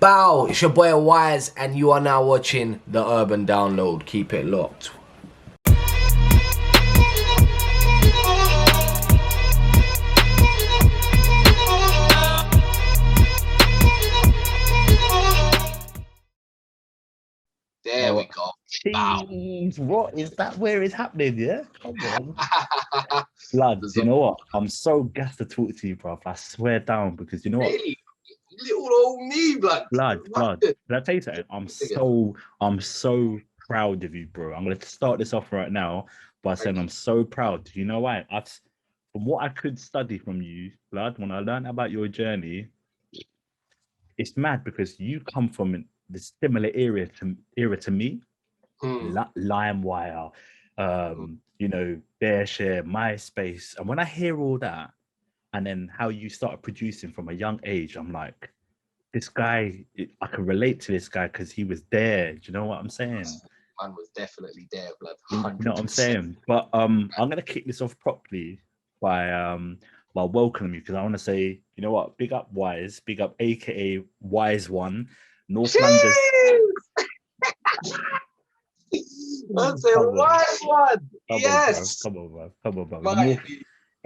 Bow, it's your boy Wize, and you are now watching the Urban Download. Keep it locked. There we go. Jeez, what is that? Where is happening? Yeah, come on, blood. You know what? I'm so gassed to talk to you, bro. I swear down, because you know what? Really? Little old me, blood. Blood. Did I tell you something? I'm so proud of you, bro. I'm gonna start this off right now by saying I'm so proud. You know why? From what I could study from you, blood, when I learned about your journey, it's mad because you come from the similar era to me. LimeWire, BearShare, MySpace. And when I hear all that, and then how you started producing from a young age, I'm like, this guy, I can relate to this guy because he was there. Do you know what I'm saying? Man was definitely there, blood. 100%. You know what I'm saying? But I'm gonna kick this off properly by welcoming you, because I want to say, you know what? Big up Wize, big up AKA Wize One, North London. That's a Wize One. Yes. Come on, bro.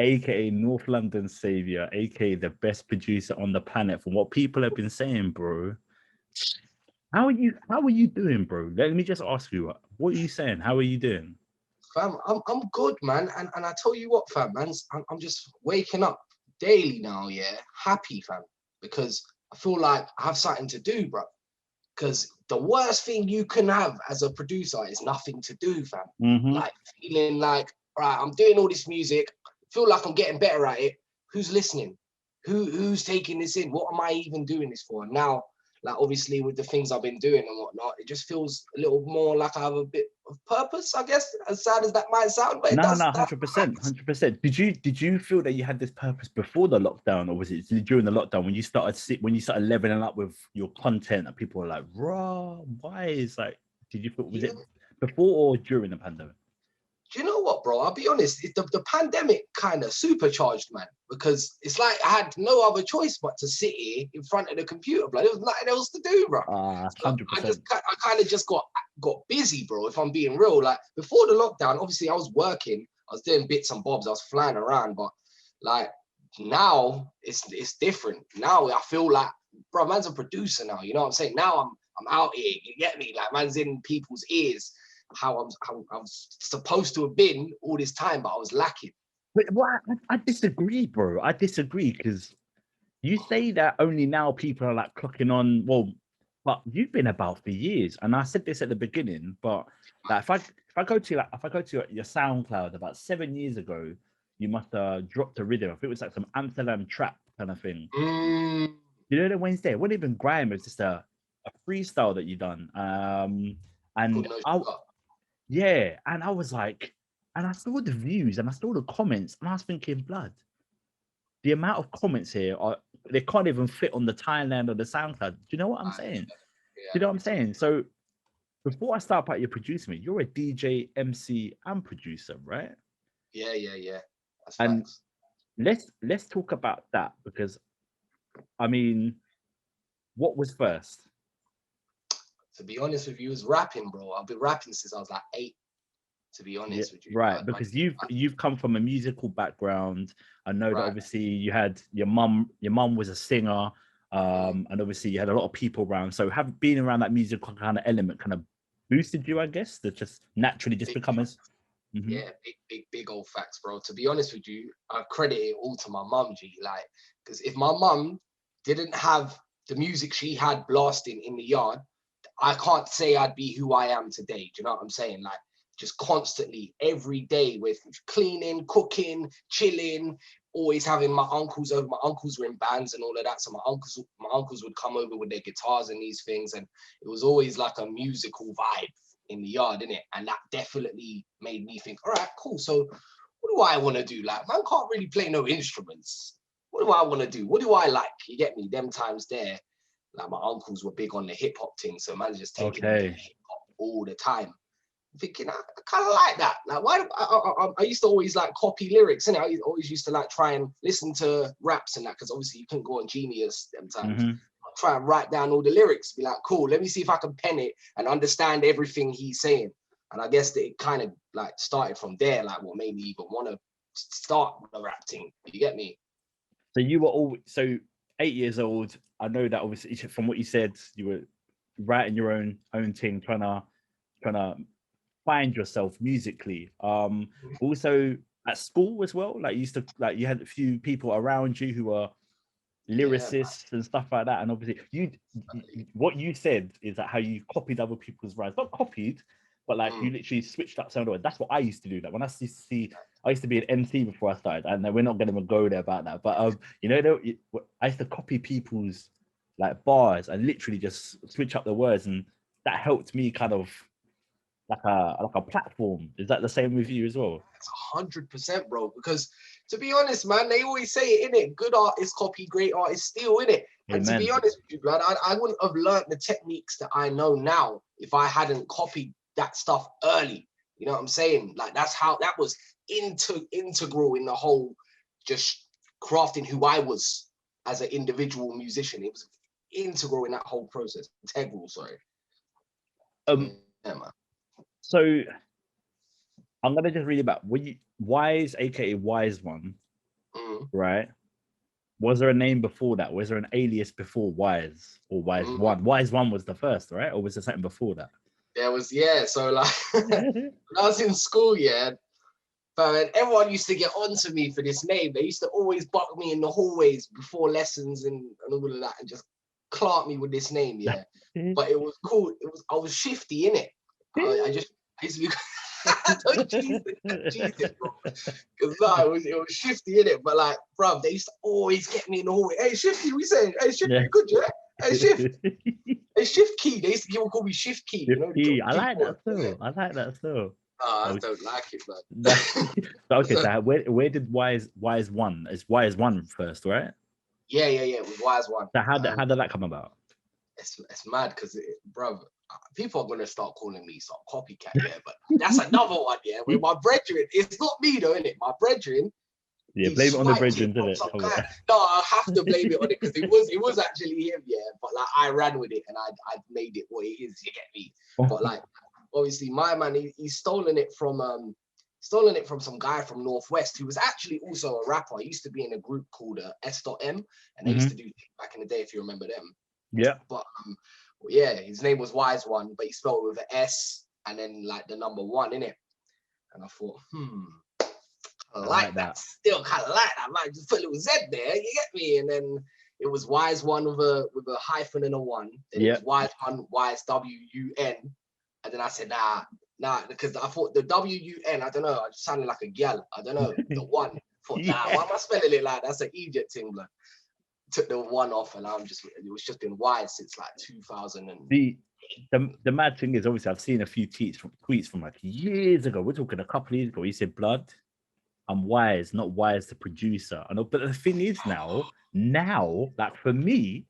AKA North London savior, AKA the best producer on the planet. From what people have been saying, bro. How are you doing, bro? Let me just ask you, what are you saying? How are you doing? Fam, I'm good, man. And I tell you what, fam, man, I'm just waking up daily now, yeah, happy, fam, because I feel like I have something to do, bro. Because the worst thing you can have as a producer is nothing to do, fam. Like feeling like, all right, I'm doing all this music, feel like I'm getting better at it. Who's listening? Who's taking this in? What am I even doing this for? And now, like, obviously with the things I've been doing and whatnot, it just feels a little more like I have a bit of purpose, I guess, as sad as that might sound. But no, 100%. Did you feel that you had this purpose before the lockdown, or was it during the lockdown when you started leveling up with your content and people were like, raw, why is like, did you feel, was it before or during the pandemic? Do you know what, bro? I'll be honest, the pandemic kind of supercharged, man, because it's like I had no other choice but to sit here in front of the computer, bro. There was nothing else to do, bro. 100%. I kind of just got busy, bro, if I'm being real. Like, before the lockdown, obviously I was working, I was doing bits and bobs, I was flying around, but like now it's different. Now I feel like, bro, man's a producer now, you know what I'm saying? Now I'm out here, you get me? Like, man's in people's ears. How I'm supposed to have been all this time, but I was lacking. But I disagree, bro. I disagree, because you say that only now people are like clocking on. Well, but you've been about for years, and I said this at the beginning. But like, if I go to your SoundCloud about 7 years ago, you must have dropped a rhythm. I think it was like some Amsterdam trap kind of thing. You know, the Wednesday, it wasn't even grime. It was just a freestyle that you done. Yeah, and I was like, and I saw the views and I saw the comments, and I was thinking, blood, the amount of comments here they can't even fit on the timeline or the SoundCloud. Do you know what I'm saying? Do you know what I'm saying? So before I start about your producing, you're a DJ, MC, and producer, right? Yeah. That's and facts. let's talk about that, because I mean, what was first? To be honest with you, is rapping, bro. I've been rapping since I was like 8. To be honest with you, right? Because you've come from a musical background. I know that obviously you had your mum was a singer, and obviously you had a lot of people around. So being around that musical kind of element kind of boosted you, I guess, to just naturally just become as. Yeah, big old facts, bro. To be honest with you, I credit it all to my mum, G. Like, because if my mum didn't have the music she had blasting in the yard, I can't say I'd be who I am today. Do you know what I'm saying? Like, just constantly, every day, with cleaning, cooking, chilling, always having my uncles over. My uncles were in bands and all of that, so my uncles would come over with their guitars and these things, and it was always like a musical vibe in the yard, innit? And that definitely made me think, all right, cool. So what do I want to do? Like, man can't really play no instruments. What do I want to do? What do I like? You get me? Them times there, like, my uncles were big on the hip hop thing, so man's just taking hip hop all the time. I'm thinking, I kind of like that. Like, why? I used to always like copy lyrics, and I always used to like try and listen to raps and that, because obviously you couldn't go on Genius them times. try and write down all the lyrics. Be like, cool, let me see if I can pen it and understand everything he's saying. And I guess that it kind of like started from there, like what made me even want to start the rap thing. You get me? So you were all 8 years old. I know that obviously from what you said, you were writing your own thing, trying to find yourself musically. Also at school as well, like you had a few people around you who were lyricists and stuff like that. And obviously what you said is that how you copied other people's rhymes, not copied, but like you literally switched up some of the words. That's what I used to do. That when I used to be an MC before I started, and we're not going to go there about that. But I used to copy people's like bars and literally just switch up the words, and that helped me kind of like a platform. Is that the same with you as well? It's 100%, bro. Because to be honest, man, they always say it, innit? Good artists copy, great artists steal, innit? And to be honest with you, blood, I wouldn't have learned the techniques that I know now if I hadn't copied that stuff early. You know what I'm saying? Like that was integral in the whole just crafting who I was as an individual musician. It was integral in that whole process. Integral, sorry. Yeah, man. So I'm gonna just read about Wize, aka Wize One, right? Was there a name before that? Was there an alias before Wize or Wize One? Wize One was the first, right? Or was there something before that? There was, yeah. So like when I was in school, yeah, but everyone used to get onto me for this name. They used to always bug me in the hallways before lessons and all of that, and just clerk me with this name, yeah. But it was cool. I was shifty in it. I used to be. Don't Jesus, bro. Because it was shifty in it. But like, bro, they used to always get me in the hallway. Hey, shifty, we saying, hey, shifty, you good, yeah? Hey, shift. Hey, shift key. They used to call me shift key. Key. I like that too. I don't like it, man. Okay, so where did Wize One? It's Wize One first, right? Yeah. It was Wize One. So how did that come about? It's mad because, bro, people are gonna start calling me some copycat, yeah. But that's another one, yeah. With my brethren, it's not me though, innit? My brethren. Yeah, blame it on the brethren, didn't it? No, I have to blame it on it because it was actually him, yeah. But like I ran with it and I made it what it is. You get me? But like obviously my man, he's stolen it from some guy from Northwest who was actually also a rapper. He used to be in a group called S.M, and they used to do back in the day, if you remember them. Yeah. But yeah, his name was Wize One, but he spelled it with an S and then like the number 1 in it. And I thought, I like that. Still kind of like that. I might just put a little Z there. You get me? And then it was Wize One with a hyphen and a 1. Then it was Wize One, Wize W-U-N. And then I said, nah, because I thought the W-U-N, I don't know, I just sounded like a gal. I don't know, the 1. I thought, why am I spelling it like that? That's an Egypt thing, blood. Took the 1 off, and it was just been Wize since like 2000. And the mad thing is, obviously, I've seen a few tweets from like years ago. We're talking a couple of years ago. He said, "Blood, I'm Wize, not Wize the producer." I know, but the thing is now, like for me,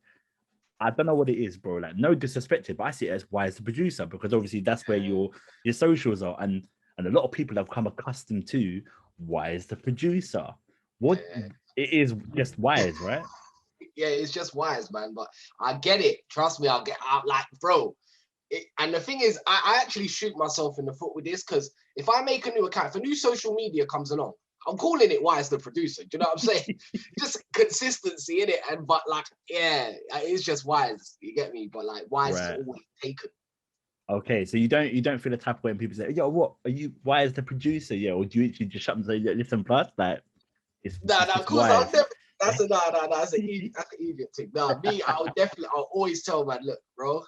I don't know what it is, bro. Like, no disrespected, but I see it as Wize the producer because obviously that's where your socials are, and a lot of people have come accustomed to Wize the producer. What it is, just Wize, right? Yeah, it's just Wize, man. But I get it. Trust me, I'll get out. Like, bro. And the thing is, I actually shoot myself in the foot with this because if I make a new account, if a new social media comes along, I'm calling it Wize the producer. Do you know what I'm saying? Just consistency in it. But like, yeah, it's just Wize. You get me? But like, Wize is always taken. Okay, so you don't feel the type of way when people say, "Yo, what are you? Wize the producer?" Yeah, or do you actually just shut and say, "Listen, blood, like it's of course I'll never. That's an idiot thing. Me, I'll always tell man, look, bro,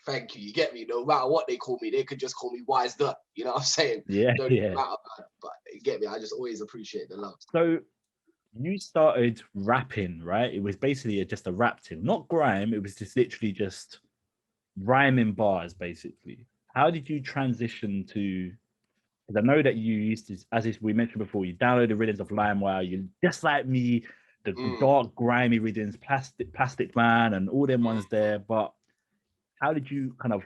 thank you. You get me? No matter what they call me, they could just call me Wize the. You know what I'm saying? Yeah, Don't even matter, but you get me? I just always appreciate the love. So you started rapping, right? It was basically just a rap thing, not grime. It was just literally just rhyming bars, basically. How did you transition to? Because I know that you used to, as we mentioned before, you download the rhythms of LimeWire. You just like me, the dark, grimy rhythms, Plastic Man, and all them ones there. But how did you kind of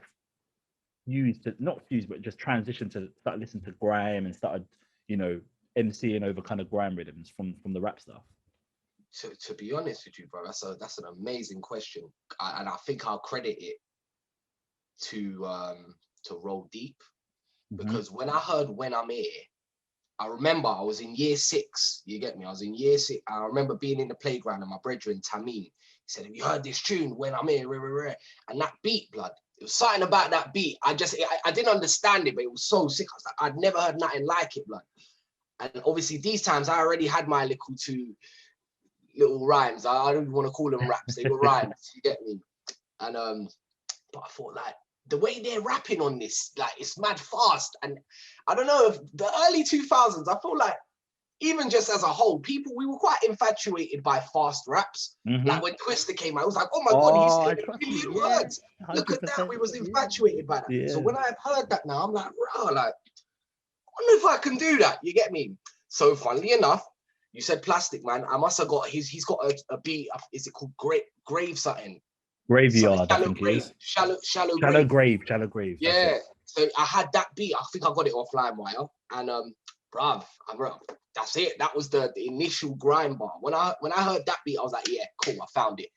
but just transition to start listening to grime and started, MCing over kind of grime rhythms from the rap stuff? To be honest with you, bro, that's an amazing question, and I think I'll credit it to Roll Deep, because when I heard When I'm Here, I remember I was in year 6. You get me? I was in year 6. I remember being in the playground and my brethren Tamim, he said, "Have you heard this tune, When I'm Here?" And that beat, blood. It was something about that beat. I didn't understand it, but it was so sick. I was like, I'd never heard nothing like it, blood. And obviously these times I already had my little rhymes. I don't even want to call them raps. They were rhymes. You get me? And but I thought, like, the way they're rapping on this, like, it's mad fast. And I don't know, if the early 2000s, I feel like even just as a whole, we were quite infatuated by fast raps. Like when Twister came out, I was like, oh my God, he's saying a million words. Look at that. We was infatuated by that. Yeah. So when I've heard that now, I'm like, bro, like, I wonder if I can do that. You get me? So funnily enough, you said Plastic Man. I must have got he's got a beat. Is it called Grave something? Graveyard, I think it is. Shallow Grave. Yeah. So I had that beat. I think I got it off LimeWire. And bruv, that's it. That was the initial grind bar. When I heard that beat, I was like, yeah, cool, I found it.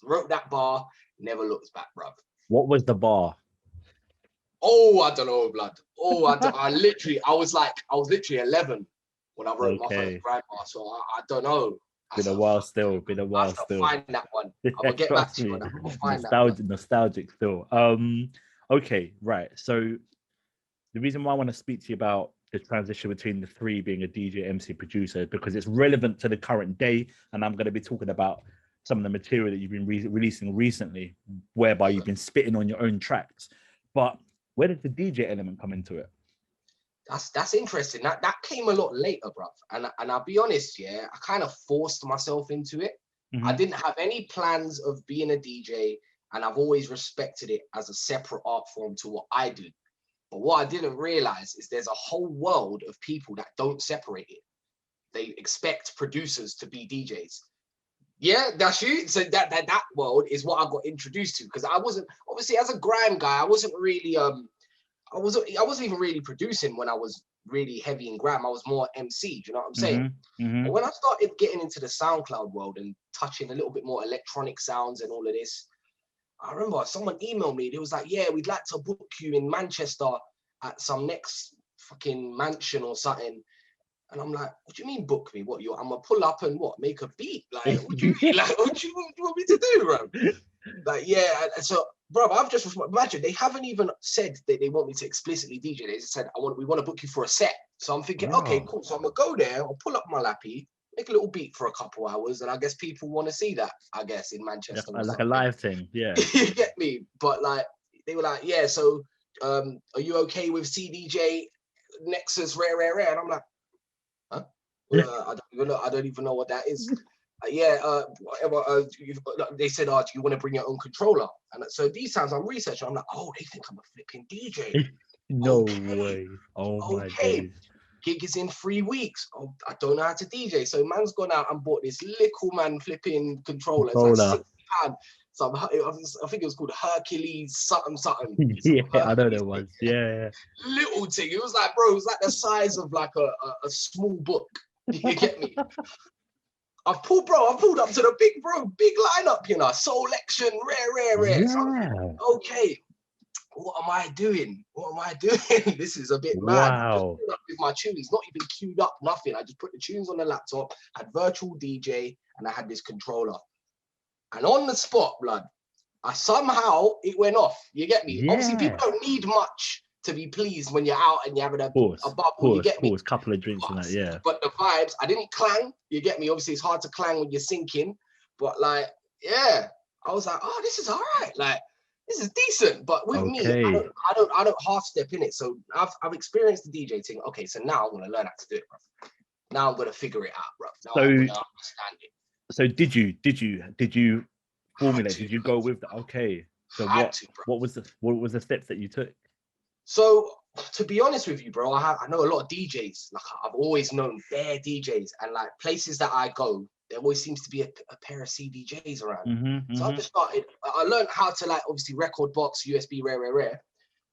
Wrote that bar, never looked back, bruv. What was the bar? Oh, I don't know, blood. Oh, I was literally 11 when I wrote my first grind bar. So I don't know. Been a while still. Find that one. I'm gonna get back to you on that. I'm gonna find that one. Nostalgic still. Okay, right. So the reason why I want to speak to you about the transition between the three being a DJ, MC, producer, because it's relevant to the current day, and I'm going to be talking about some of the material that you've been releasing recently, whereby you've been spitting on your own tracks. But where did the DJ element come into it? That's interesting. That came a lot later, bruv. And I'll be honest, yeah, I kind of forced myself into it. I didn't have any plans of being a DJ, and I've always respected it as a separate art form to what I do. But what I didn't realize is there's a whole world of people that don't separate it. They expect producers to be DJs. Yeah, that's you. So that world is what I got introduced to, because I wasn't, obviously, as a grime guy, I wasn't really I wasn't even really producing when I was really heavy in grime. I was more MC, do you know what I'm saying? But when I started getting into the SoundCloud world and touching a little bit more electronic sounds and all of this, I remember someone emailed me. They was like, yeah, we'd like to book you in Manchester at some next fucking mansion or something. And I'm like, what do you mean book me? What, I'm gonna pull up and what, make a beat? Like, what do you mean? Like, what do you want me to do, bro? Like, yeah. And so, bro, I've just imagine they haven't even said that they want me to explicitly DJ. They just said, we want to book you for a set. So I'm thinking, okay, cool. So I'm gonna go there. I'll pull up my lappy, make a little beat for a couple hours, and I guess people want to see that. I guess in Manchester, like a live thing, yeah. You get me? But like, they were like, yeah. So, are you okay with CDJ Nexus Rare? And I'm like, huh? I don't even know what that is. Whatever. They said, do you want to bring your own controller? And so these times I'm researching. I'm like, oh, they think I'm a flipping DJ. No way. Oh my God. Gig is in 3 weeks. Oh, I don't know how to DJ. So man's gone out and bought this little man flipping controller. It's like £60. So I think it was called Hercules something. Yeah, I know that was. Yeah. Little thing. It was like, bro, it was like the size of like a small book. You get me? I've pulled up to the big lineup, you know, Selection, rare. Yeah. So okay, what am I doing? This is a bit mad. Wow. Just with my tunes, not even queued up, nothing. I just put the tunes on the laptop, had virtual DJ, and I had this controller. And on the spot, blood, it went off. You get me? Yeah. Obviously, people don't need much to be pleased when you're out and you're having a bubble. You get me? Couple of drinks and that, yeah. But the vibes, I didn't clang. You get me? Obviously, it's hard to clang when you're syncing. But like, yeah, I was like, oh, this is all right. Like, this is decent. But with me, I don't half step in it. So I've experienced the DJ thing. Okay, so now I'm gonna learn how to do it, bro. Now I'm gonna figure it out, bro. Now I'm gonna understand it. So did you formulate? Did you go with that? Okay. So what was the steps that you took? So to be honest with you, bro, I know a lot of DJs. Like I've always known their DJs, and like places that I go, there always seems to be a pair of CDJs around. So I just started. I learned how to like obviously record box, USB, rare,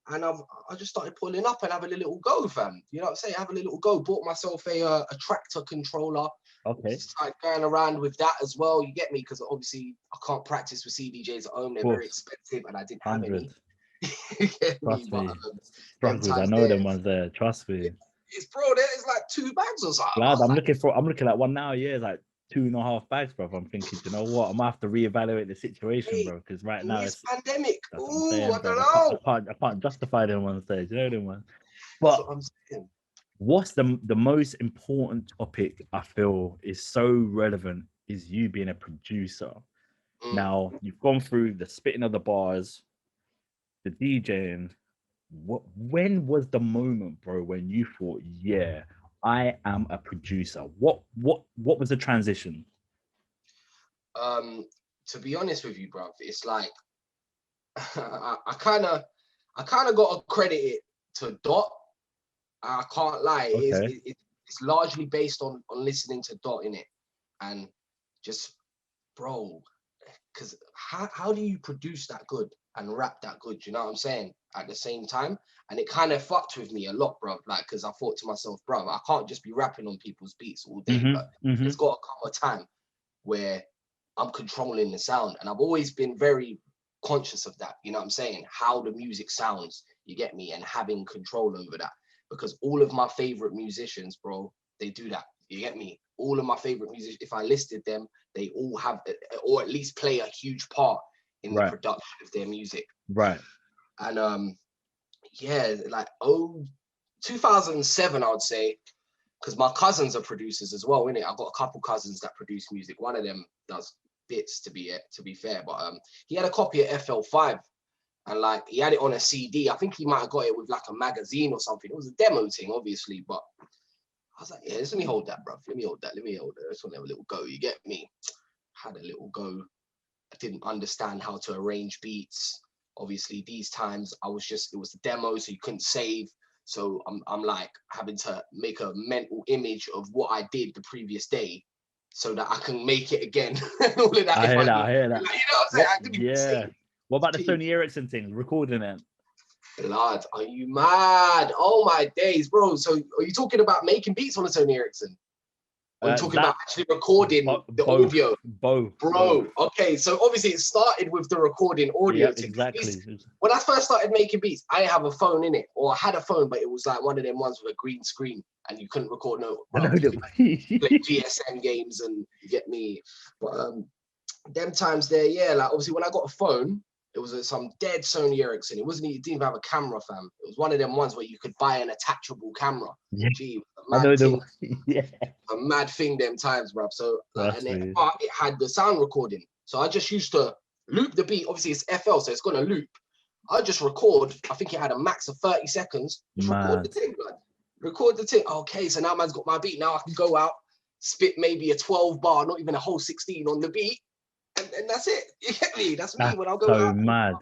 and I just started pulling up and having a little go, fam. You know what I'm saying? Have a little go. Bought myself a tractor controller. Okay. Started going around with that as well. You get me? Because obviously I can't practice with CDJs at home. They're very expensive, and I didn't have 100. any. You get me? Trust But me. them Struggles. I times know there, them ones there. Trust me. it's bro. There's like 2 bags or something. I Lad, was I'm like, looking at one now. Yeah, it's like 2.5 bags, bro. I'm thinking, you know what? I'm gonna have to reevaluate the situation, hey, bro. Because right in now this it's pandemic, that's what I'm ooh, saying, I bro. don't know. I can't justify them on stage. You know them ones. That's But what I'm saying. what's the most important topic I feel is so relevant is you being a producer. Mm. Now you've gone through the spitting of the bars, the DJing. When was the moment, bro, when you thought, yeah, I am a producer? What was the transition? To be honest with you, bro, it's like I kind of got to credit it to Dot. I can't lie. Okay. It's largely based on listening to Dot in it, and just bro, because how do you produce that good and rap that good? You know what I'm saying? At the same time, and it kind of fucked with me a lot, bro. Like, because I thought to myself, bro, I can't just be rapping on people's beats all day. But there's got to come a time where I'm controlling the sound, and I've always been very conscious of that. You know what I'm saying? How the music sounds, you get me, and having control over that. Because all of my favorite musicians, bro, they do that. You get me? All of my favorite musicians, if I listed them, they all have, or at least play a huge part in the production of their music. Right. And yeah, like 2007, I would say, because my cousins are producers as well, innit? I've got a couple cousins that produce music. One of them does bits, to be fair, but he had a copy of FL5, and like he had it on a CD. I think he might have got it with like a magazine or something. It was a demo thing, obviously, but I was like, yeah, let me hold that, bro. Let me hold that. Let's have a little go. You get me? Had a little go. I didn't understand how to arrange beats. Obviously, these times it was a demo, so you couldn't save. So I'm like having to make a mental image of what I did the previous day so that I can make it again. And all of that. I hear that. Like, you know what I'm saying? I couldn't even Yeah. save. What about the Sony Ericsson thing? Recording it. Blood, are you mad? Oh my days, bro. So are you talking about making beats on a Sony Ericsson? Or are you talking about actually recording the audio? Both. Bro, okay, so obviously it started with the recording audio thing. Exactly. When I first started making beats, I didn't have a phone in it, or I had a phone, but it was like one of them ones with a green screen, and you couldn't record no. I know that. Play GSM games, and you get me. But them times there, yeah, like obviously when I got a phone, it was some dead Sony Ericsson. It didn't even have a camera, fam. It was one of them ones where you could buy an attachable camera. Yeah. Gee, I know them. Yeah. A mad thing them times, bruv. So like, and me. it had the sound recording. So I just used to loop the beat. Obviously it's FL, so it's gonna loop. I just record. I think it had a max of 30 seconds. Just record the thing, blood. Record the thing. Okay, so now man's got my beat. Now I can go out, spit maybe a 12 bar, not even a whole 16 on the beat. And that's it. You get me? That's me. When I go out, mad.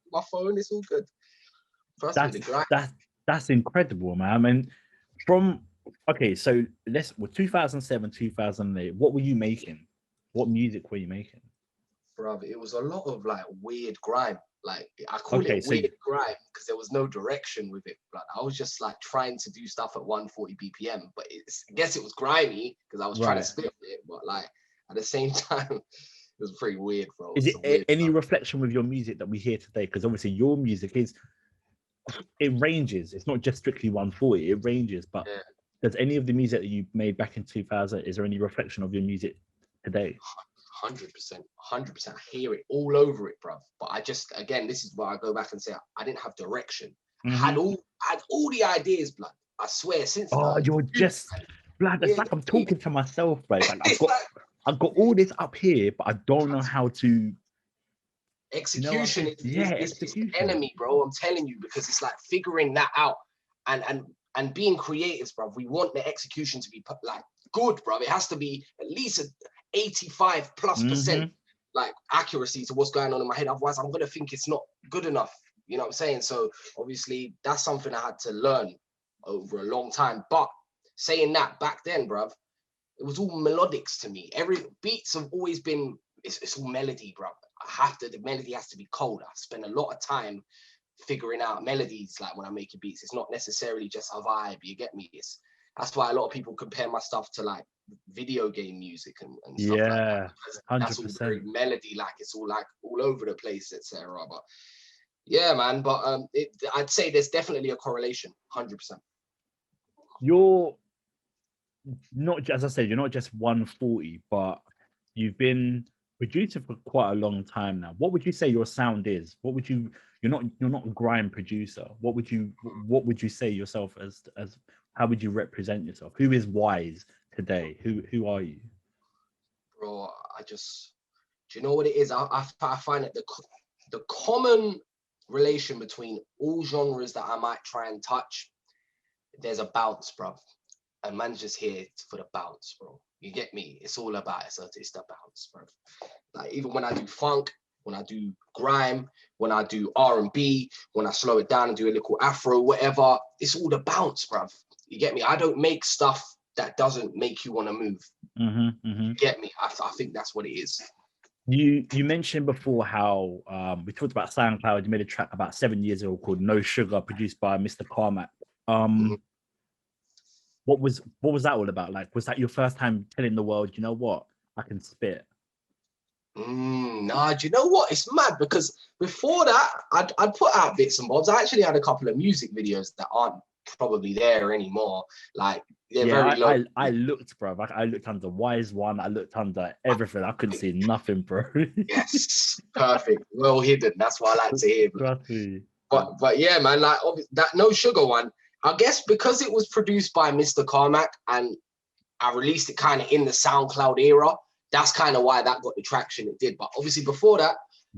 My phone, it's all good. That's incredible, man. I mean, so 2007, 2008. What were you making? What music were you making? Bruv, it was a lot of like weird grime. Like I call it weird grime because there was no direction with it. Like I was just like trying to do stuff at 140 BPM, but I guess it was grimy because I was trying to spit on it. But like at the same time, it was pretty weird, bro. Is it any reflection with your music that we hear today? Because obviously your music it ranges. It's not just strictly 140. It ranges. But does any of the music that you made back in 2000? Is there any reflection of your music today? 100%. I hear it all over it, bruv. But I just, again, this is where I go back and say I didn't have direction. I had all the ideas, blood. I swear, since you're just blood. It's like I'm talking to myself, bro. Like I've got all this up here, but I don't know how to. Execution is the enemy, bro. I'm telling you, because it's like figuring that out and being creatives, bro. We want the execution to be like good, bro. It has to be at least 85+% like accuracy to what's going on in my head. Otherwise, I'm gonna think it's not good enough. You know what I'm saying? So obviously, that's something I had to learn over a long time. But saying that, back then, bruv, it was all melodics to me. Every beats have always been it's all melody, bruv. The melody has to be cold. I spend a lot of time figuring out melodies, like when I'm making beats. It's not necessarily just a vibe, you get me? It That's why a lot of people compare my stuff to like video game music and stuff like that. That's all very 100%. melody, like it's all like all over the place, etc. But yeah, man. But I'd say there's definitely a correlation, 100%. You're not, as I said, you're not just 140, but you've been producing for quite a long time now. What would you say your sound is? What would you? You're not a grime producer. What would you say yourself as? How would you represent yourself? Who is Wize today? Who are you? Bro, do you know what it is? I find that the common relation between all genres that I might try and touch, there's a bounce, bro. And man's just here for the bounce, bro. You get me? It's all about it. So it's the bounce, bro. Like even when I do funk, when I do grime, when I do R&B, when I slow it down and do a little Afro, whatever, it's all the bounce, bro. You get me? I don't make stuff that doesn't make you want to move. You get me? I think that's what it is. You mentioned before how we talked about SoundCloud. You made a track about 7 years ago called No Sugar, produced by Mr. Carmack. What was that all about? Like, was that your first time telling the world, you know what, I can spit? Nah, do you know what? It's mad because before that, I'd put out bits and bobs. I actually had a couple of music videos that aren't probably there anymore. Like, they're very low. I looked, bro. I looked under Wize One. I looked under everything. I couldn't see nothing, bro. Yes, perfect. Well hidden. That's what I like to hear. Trust me. But yeah, man, like that No Sugar one, I guess because it was produced by Mr. Carmack and I released it kind of in the SoundCloud era, that's kind of why that got the traction it did. But obviously before that,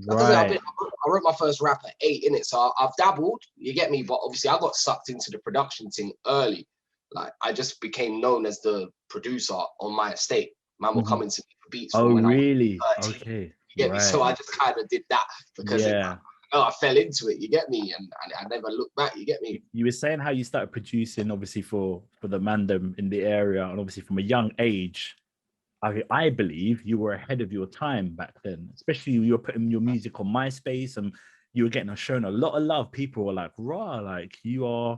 like I said, I wrote my first rap at 8 in it, so I've dabbled. You get me? But obviously I got sucked into the production thing early. Like I just became known as the producer on my estate. Man will come into me for beats. Oh, when really? I was 13. Okay. You get me? So I just kind of did that because I fell into it. You get me? And I never looked back. You get me? You were saying how you started producing, obviously for the mandem in the area, and obviously from a young age. I believe you were ahead of your time back then, especially you were putting your music on MySpace and you were getting shown a lot of love. People were like, "Raw, like you're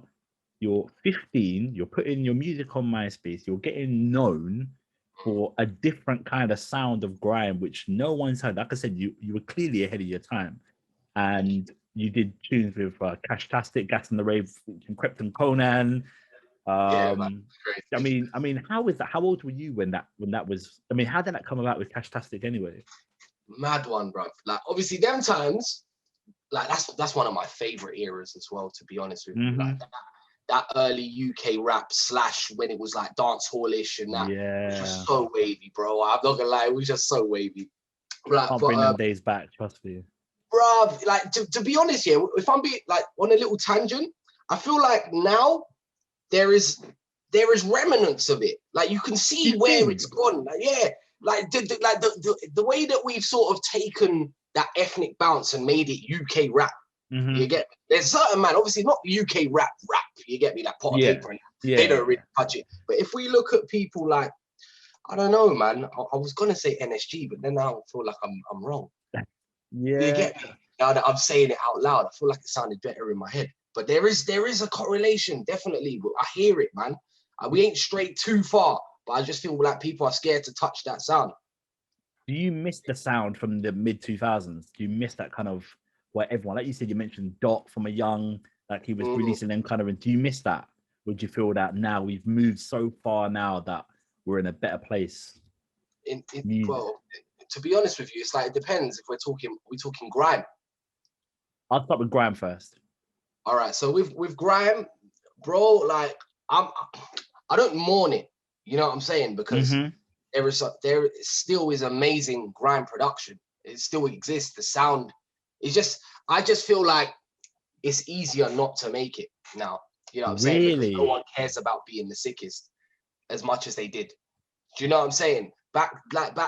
15, you're putting your music on MySpace, you're getting known for a different kind of sound of grime, which no one's heard." Like I said, you were clearly ahead of your time, and you did tunes with Cashtastic, Gas and the Rave, and Krypton Conan. Man, I mean, how is that? How old were you when that was? I mean, how did that come about with Cashtastic anyway? Mad one, bro. Like obviously, them times, like that's one of my favorite eras as well. To be honest with you, like that early UK rap / when it was like dance hallish and that was just so wavy, bro. I'm not gonna lie, it was just so wavy. Like, Can't bring them days back, trust me, bro. Like to be honest, yeah. If I'm being like on a little tangent, I feel like now there is remnants of it. Like you can see where it's gone. Like, yeah, like the way that we've sort of taken that ethnic bounce and made it UK rap. You get me? There's certain man, obviously not UK rap. You get me? Like pot of paper, and they don't really touch it. But if we look at people like, I don't know, man. I was gonna say NSG, but then now I feel like I'm wrong. You get me? Now that I'm saying it out loud, I feel like it sounded better in my head. But there is a correlation, definitely. I hear it, man. We ain't straight too far, but I just feel like people are scared to touch that sound. Do you miss the sound from the mid 2000s? Do you miss that kind of where everyone, like you said, you mentioned Dot from a young, like he was releasing them kind of. Do you miss that? Would you feel that now we've moved so far now that we're in a better place? Well, to be honest with you, it's like it depends. If we're talking grime. I'll start with grime first. All right, so with grime, bro, like I don't mourn it. You know what I'm saying? Because there still is amazing grime production. It still exists. The sound is just. I just feel like it's easier not to make it now. You know what I'm saying? Because no one cares about being the sickest as much as they did. Do you know what I'm saying? Back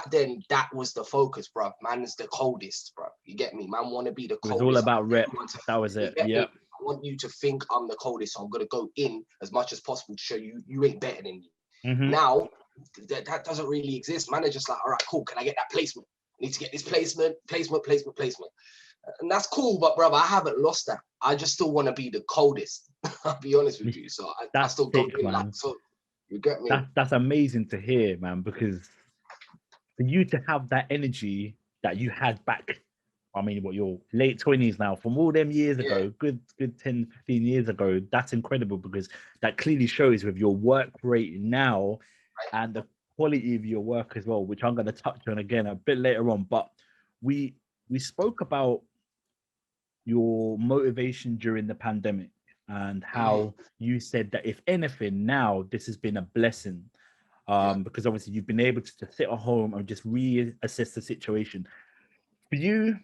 then, that was the focus, bro. Man is the coldest, bro. You get me? Man want to be the coldest. It was all about rep. That was it. Yeah. I want you to think I'm the coldest, so I'm gonna go in as much as possible to show you ain't better than me. Now, that doesn't really exist. Man, are just like, all right, cool. Can I get that placement? I need to get this placement. And that's cool, but brother, I haven't lost that. I just still want to be the coldest. I'll be honest with you. So I still go in like so. You get me? That's amazing to hear, man, because for you to have that energy that you had back, I mean, what, your late 20s now, from all them years Yeah. ago, good 10, 15 years ago, that's incredible, because that clearly shows with your work rate now and the quality of your work as well, which I'm going to touch on again a bit later on. But we spoke about your motivation during the pandemic and how you said that if anything, now this has been a blessing, because obviously you've been able to sit at home and just reassess the situation. For you,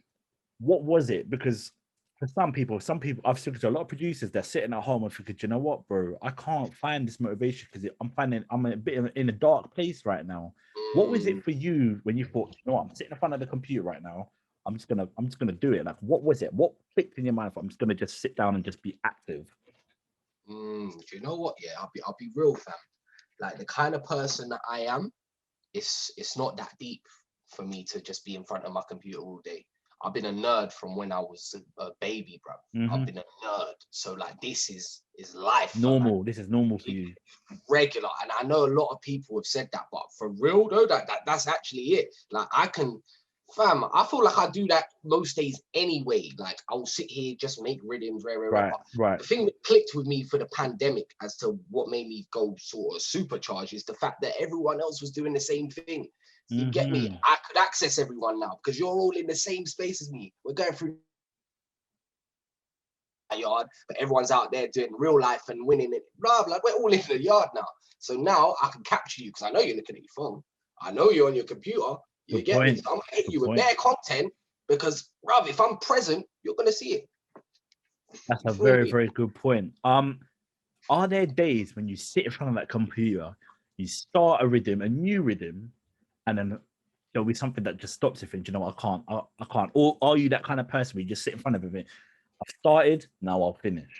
what was it? Because for some people, I've spoken to a lot of producers, they're sitting at home and thinking, you know what, bro, I can't find this motivation because I'm a bit in a dark place right now. What was it for you when you thought, you know what, I'm sitting in front of the computer right now, I'm just gonna do it? Like, what was it? What clicked in your mind? I'm just gonna just sit down and just be active. Do you know what? Yeah, I'll be real, fam. Like, the kind of person that I am, it's not that deep for me to just be in front of my computer all day. I've been a nerd from when I was a baby, bro. I've been a nerd. So like, this is life. Normal. Man. This is normal for you. Regular. And I know a lot of people have said that, but for real though, that's actually it. Like, fam, I feel like I do that most days anyway. Like, I'll sit here, just make rhythms, right. The thing that clicked with me for the pandemic as to what made me go sort of supercharged is the fact that everyone else was doing the same thing. You get me? I could access everyone now because you're all in the same space as me. We're going through a yard, but everyone's out there doing real life and winning it. Blah, blah. We're all in the yard now. So now I can capture you because I know you're looking at your phone. I know you're on your computer. You Good get point. me? So I'm gonna hit you with bare content because, bruv, if I'm present, you're gonna see it. That's a very, very good point. Are there days when you sit in front of that computer, you start a new rhythm, and then there'll be something that just stops you thinking, you know what, I can't. Or are you that kind of person where you just sit in front of it? I've started, now I'll finish.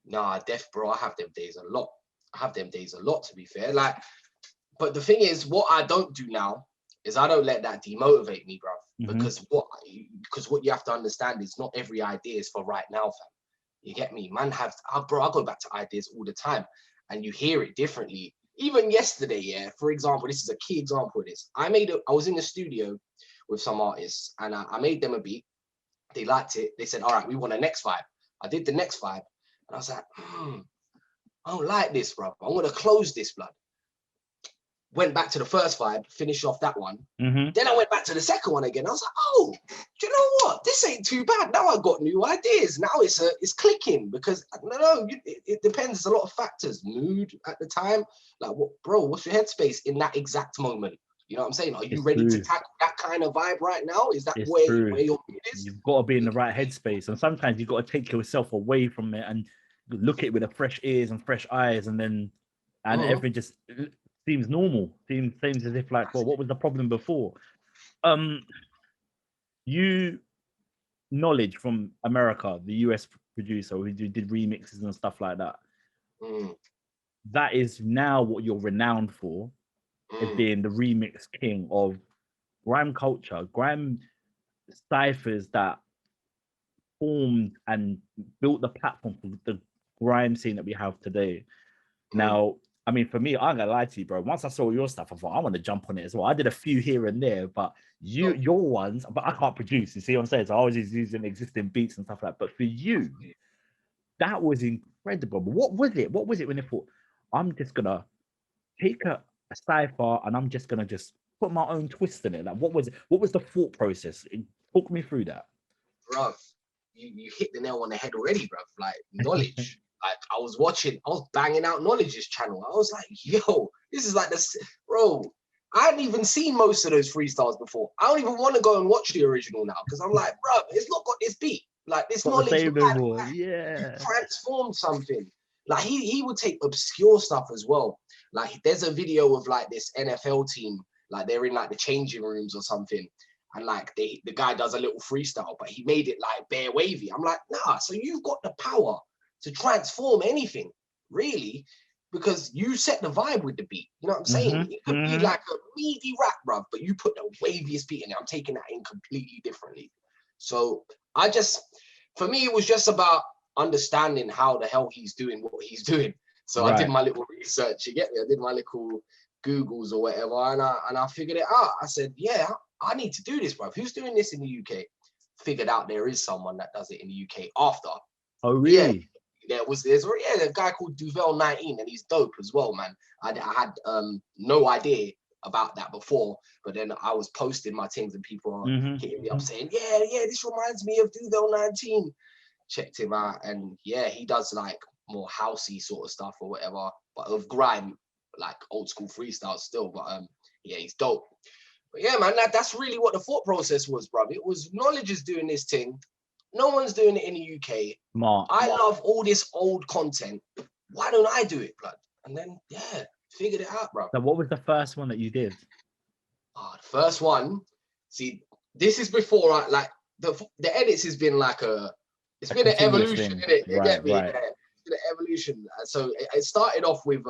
Nah, bro, I have them days a lot. To be fair. Like, but the thing is, what I don't do now is I don't let that demotivate me, bro. Because what you have to understand is not every idea is for right now, fam. You get me? Man, bro, I go back to ideas all the time and you hear it differently. Even yesterday, yeah, for example, this is a key example of this. I was in the studio with some artists and I made them a beat. They liked it. They said, all right, we want a next vibe. I did the next vibe and I was like, I don't like this, bro. I'm going to close this, blood. Went back to the first vibe, finished off that one. Then I went back to the second one again. I was like, oh, do you know what? This ain't too bad. Now I got new ideas. Now it's clicking because it depends. There's a lot of factors. Mood at the time. Like, what's your headspace in that exact moment? You know what I'm saying? Are you ready to tackle that kind of vibe right now? Is that where your mood is? You've got to be in the right headspace. And sometimes you've got to take yourself away from it and look at it with a fresh ears and fresh eyes, and everything just seems normal. Seems as if like, well, what was the problem before? You knowledge from America, the US producer who did remixes and stuff like that. That is now what you're renowned for, as being the remix king of grime culture, grime ciphers that formed and built the platform for the grime scene that we have today. Now, I mean, for me, I'm gonna lie to you, bro. Once I saw your stuff, I thought I want to jump on it as well. I did a few here and there, but your ones, but I can't produce. You see what I'm saying? So I was just using existing beats and stuff like that. But for you, that was incredible. But what was it? What was it when you thought, I'm just gonna take a cypher and I'm just gonna just put my own twist in it? Like, what was it? What was the thought process? Talk me through that. Bro, you hit the nail on the head already, bro. Like, knowledge. Like, I was banging out Knowledge's channel. I was like, yo, this is like this, bro. I hadn't even seen most of those freestyles before. I don't even want to go and watch the original now because I'm like, bro, it's not got this beat. Like, this Knowledge, transformed something. Like, he would take obscure stuff as well. Like, there's a video of like this NFL team, like they're in like the changing rooms or something. And like the guy does a little freestyle, but he made it like bare wavy. I'm like, nah, so you've got the power to transform anything, really, because you set the vibe with the beat. You know what I'm saying? It could be like a meaty rap, bruv, but you put the waviest beat in it. I'm taking that in completely differently. So for me, it was just about understanding how the hell he's doing what he's doing. So I did my little research, you get me? I did my little Googles or whatever, and I figured it out. I said, yeah, I need to do this, bro. Who's doing this in the UK? Figured out there is someone that does it in the UK after. Oh, really? Yeah, there's a guy called Duvel 19, and he's dope as well, man. I had no idea about that before, but then I was posting my things and people are hitting me up saying, yeah, this reminds me of Duvel 19. Checked him out, and yeah, he does like more housey sort of stuff or whatever, but of grime, like old school freestyle still. But yeah, he's dope. But yeah, man, that's really what the thought process was, bro. It was Knowledge is doing this thing. No one's doing it in the UK. I love all this old content. Why don't I do it, blood? And then yeah, figured it out, bro. So what was the first one that you did? The first one. See, this is before like the edits has been like it's been an evolution, isn't it? You get me? Yeah, it's been an evolution. So it started off with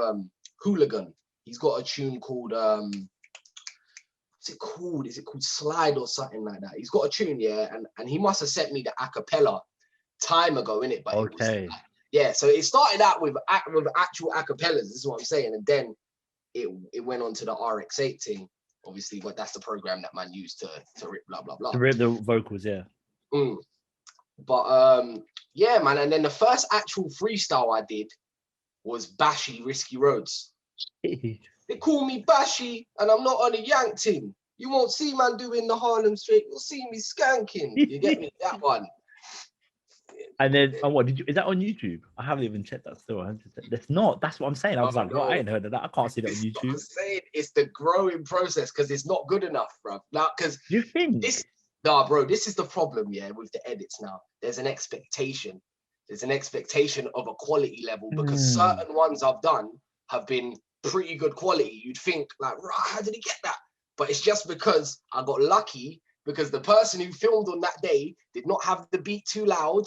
Hooligan. He's got a tune called what's it called? Is it called Slide or something like that? He's got a tune, yeah, and he must have sent me the acapella time ago, innit? But it was, yeah, so it started out with actual acapellas. This is what I'm saying, and then it went on to the RX8 thing, obviously, but that's the program that man used to rip blah blah blah. To rip the vocals, yeah. But yeah, man, and then the first actual freestyle I did was Bashy Risky Roads. They call me Bashy, and I'm not on a yank team. You won't see man doing the Harlem Straight. You'll see me skanking. You get me? That one. And then, what did you? Is that on YouTube? I haven't even checked that still. It's not. That's what I'm saying. I was like, what? I ain't heard of that. I can't see that on YouTube. I'm saying it's the growing process because it's not good enough, bro. Now, because you think this? Nah, bro. This is the problem, yeah, with the edits now. There's an expectation. There's an expectation of a quality level because certain ones I've done have been pretty good quality. You'd think like, right, how did he get that? But it's just because I got lucky because the person who filmed on that day did not have the beat too loud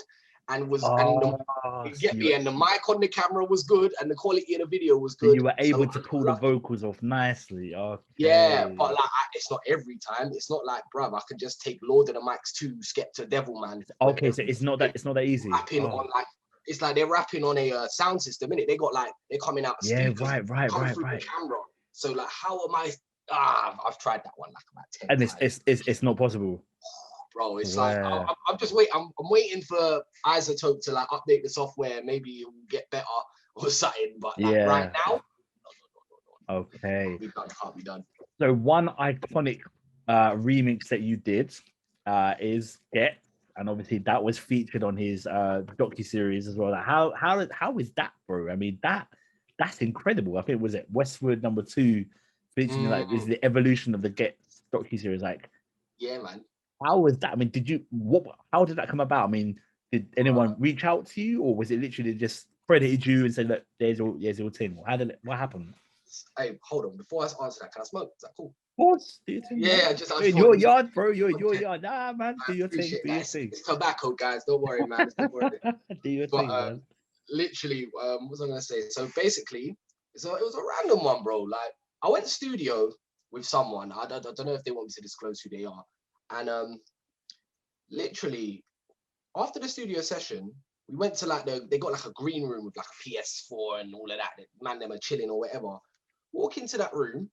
and was and the mic on the camera was good and the quality in the video was good. So you were able to pull the vocals off nicely. Okay. Yeah, but like it's not every time. It's not like, bruv, I can just take Lord of the Mics 2, Skepta, Devilman. Okay, so it's not that easy. Rapping on like it's like they're rapping on a sound system, innit? They got like they're coming out. Yeah, speakers, right. The camera. So like, how am I? I've tried that one like about 10 times. And it's not possible, bro. It's like I'm just waiting. I'm waiting for Isotope to like update the software. Maybe it will get better or something. But like, right now, no. Okay. Can't be done. So one iconic remix that you did is Get. And obviously that was featured on his docu-series as well. Like how is that, bro? I mean, that's incredible. I think was it Westwood #2 featuring like is the evolution of the Get docu-series. Like, yeah, man. How was that? I mean, how did that come about? I mean, did anyone reach out to you, or was it literally just credited you and said, look, there's your thing? What happened? Hey, hold on. Before I answer that, can I smoke? Is that cool? Of course. Yeah, in your yard, bro. You're in your yard. Nah, man. Do your thing. It's tobacco, guys. Don't worry, man. Do your thing, man. Literally, what was I gonna say? So basically, it was a random one, bro. Like I went to studio with someone. I don't know if they want me to disclose who they are. And literally, after the studio session, we went to like they got like a green room with like a PS4 and all of that. Man, them are chilling or whatever. Walk into that room.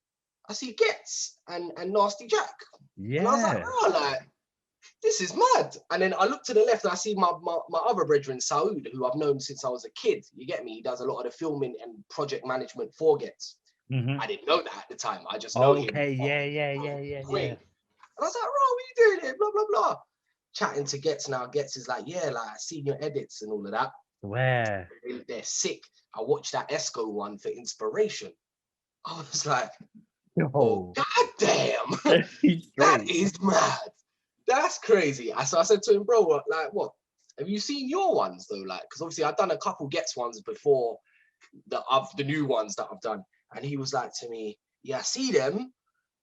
I see Gets and Nasty Jack. Yeah. And I was like, oh, like, this is mad. And then I look to the left and I see my other brethren, Saoud, who I've known since I was a kid. You get me? He does a lot of the filming and project management for Gets. I didn't know that at the time. I just know him. Okay, yeah. And I was like, bro, what are you doing here? Blah, blah, blah. Chatting to Gets now. Gets is like, yeah, like, I've seen your edits and all of that. Where? They're sick. I watched that Esco one for inspiration. I was like, oh, god damn. That is mad. That's crazy. So I said to him, bro, what? Have you seen your ones though? Like, because obviously I've done a couple Gets ones before the new ones that I've done. And he was like to me, yeah, I see them,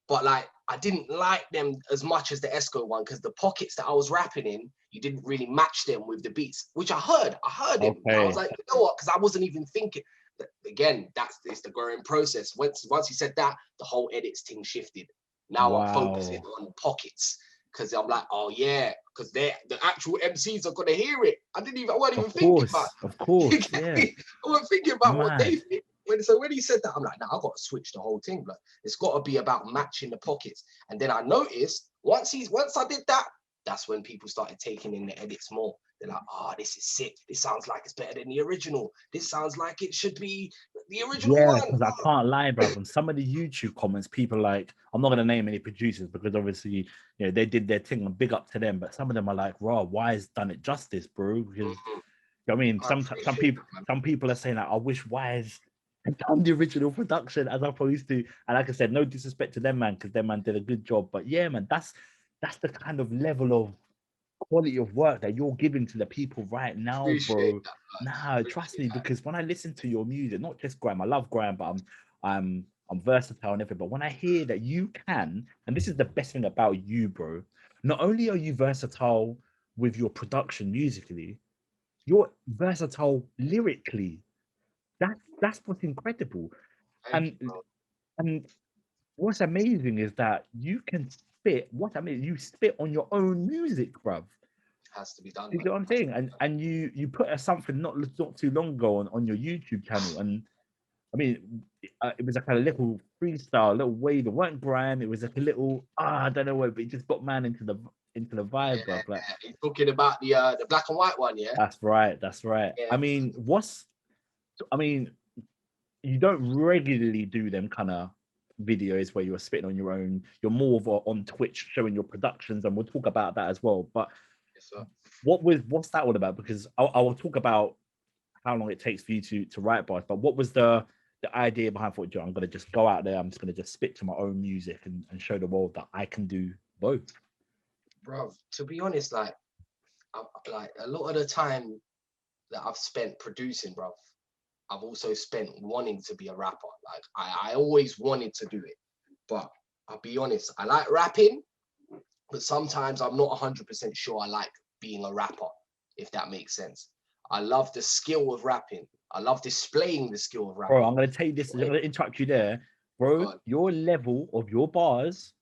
but like I didn't like them as much as the Esco one because the pockets that I was rapping in, you didn't really match them with the beats, which I heard him. Okay. I was like, you know what? Because I wasn't even thinking. Again, it's the growing process. Once he said that, the whole edits thing shifted. Now I'm focusing on the pockets. because I'm like, oh yeah, because the actual MCs are gonna hear it. I wasn't even thinking about. Of course, yeah. I wasn't thinking about what they Mad. think. When he said that, I'm like, nah, I've got to switch the whole thing. Like, it's got to be about matching the pockets. And then I noticed once I did that, that's when people started taking in the edits more. They're like, oh, this is sick. This sounds like it's better than the original. This sounds like it should be the original Yeah, one. because I can't lie, bro. On some of the YouTube comments, people like, I'm not gonna name any producers because obviously, you know, they did their thing and big up to them. But some of them are like, raw, Wize done it justice, bro. Because I mean, some people are saying like, I wish Wize had done the original production as opposed to, and like I said, no disrespect to them, man, because them man did a good job. But yeah, man, that's the kind of level of quality of work that you're giving to the people right now, bro. Nah, trust me, because when I listen to your music, not just grime, I love grime, but I'm versatile and everything. But when I hear that you can, and this is the best thing about you, bro, not only are you versatile with your production musically, you're versatile lyrically. That's what's incredible. And what's amazing is that you can spit. What I mean, you spit on your own music, bruv. Has to be done. You get what I'm saying? And you put something not too long ago on your YouTube channel, and I mean, it was like a little freestyle, a little wave. It weren't grime. It was like a little I don't know what, but it just got man into the vibe, bruv. Like, He's talking about the black and white one, yeah. That's right. Yeah. I mean, you don't regularly do them kind of videos where you're spitting on your own. You're more of on Twitch showing your productions, and we'll talk about that as well. But yes, sir. what's that all about? Because I will talk about how long it takes for you to write bars, but what was the idea behind what I'm gonna just go out there, I'm just gonna just spit to my own music and show the world that I can do both? Bro, to be honest, like a lot of the time that I've spent producing, bro, I've also spent wanting to be a rapper. Like I always wanted to do it, but I'll be honest, I like rapping, but sometimes I'm not 100% sure I like being a rapper, if that makes sense. I love the skill of rapping. I love displaying the skill of rapping. Bro, I'm gonna tell you this. I'm gonna interrupt you there, bro. Your level of your bars